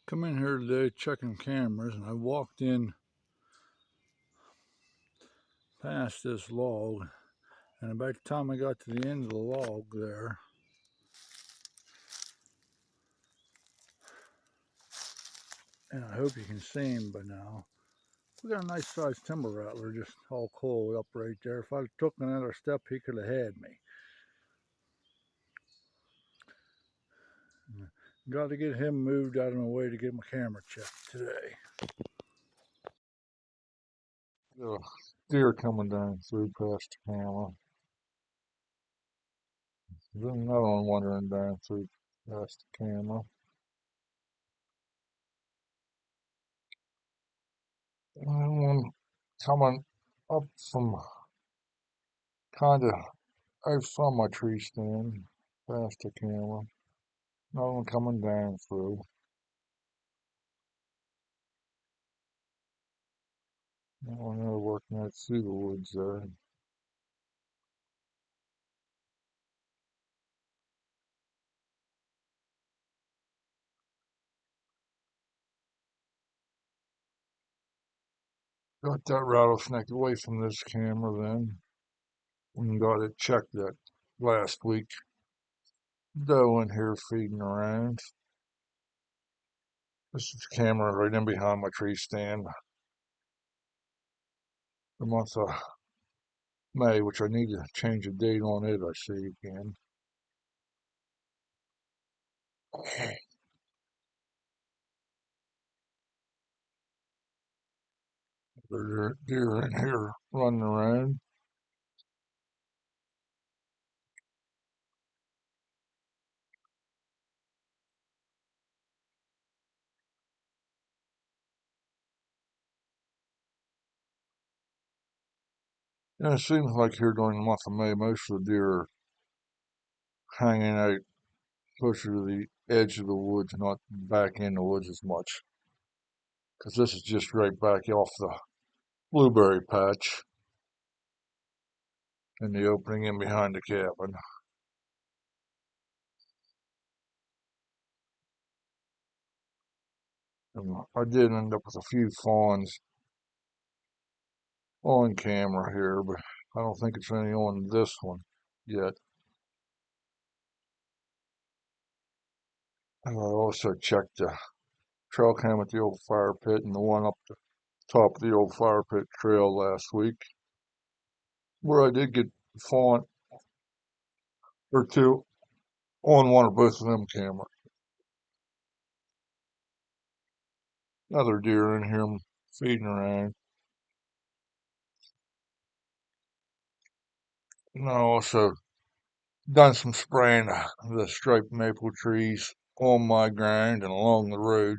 Come in here today checking cameras, and I walked in past this log, and about the time I got to the end of the log there, and I hope you can see him by now, we got a nice sized timber rattler just all coiled up right there. If I'd took another step, he could have had me. Got to get him moved out of my way to get my camera checked today. Deer coming down through past the camera. There's another one wandering down through past the camera. And one coming up from kind of out from my tree stand past the camera. Another one coming down through. That one there working out through the woods there. Got that rattlesnake away from this camera then. And got it checked that last week. Doe in here feeding around. This is the camera right in behind my tree stand. The month of May, which I need to change the date on it, I see again. There's a deer in here running around. And it seems like here during the month of May, most of the deer are hanging out closer to the edge of the woods, not back in the woods as much. Because this is just right back off the blueberry patch and the opening in behind the cabin. And I did end up with a few fawns on camera here, but I don't think it's any on this one yet. And I also checked the trail cam at the old fire pit and the one up the top of the old fire pit trail last week, where I did get a fawn or two on one or both of them cameras. Another deer in here feeding around. And I also done some spraying the striped maple trees on my ground and along the road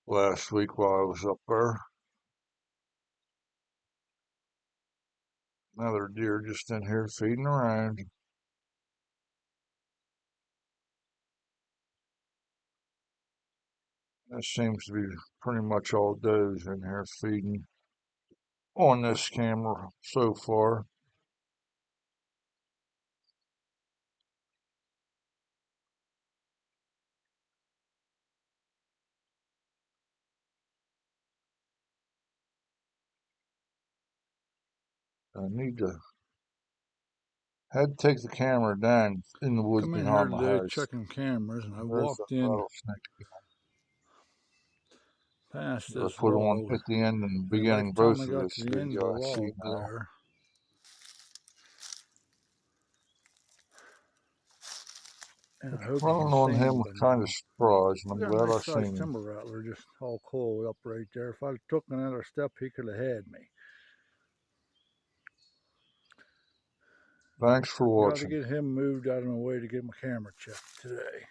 last week while I was up there. Another deer just in here feeding around. That seems to be pretty much all does in here feeding on this camera so far. I need to had to take the camera down in the woods Come in here behind my today house. checking cameras, and I There's that walked in rattlesnake past that I this put on log, at the end and and about beginning the time both I of got to this the end of the video. I see log now. there, and I hope you can Running see on him him was by kind of now. surprised, and We I'm got a glad I nice sized seen him. timber rattler just all coiled up right there. If I'd took another step, he could have had me. Thanks for Got to watching. get him moved out of my way to get my camera checked today.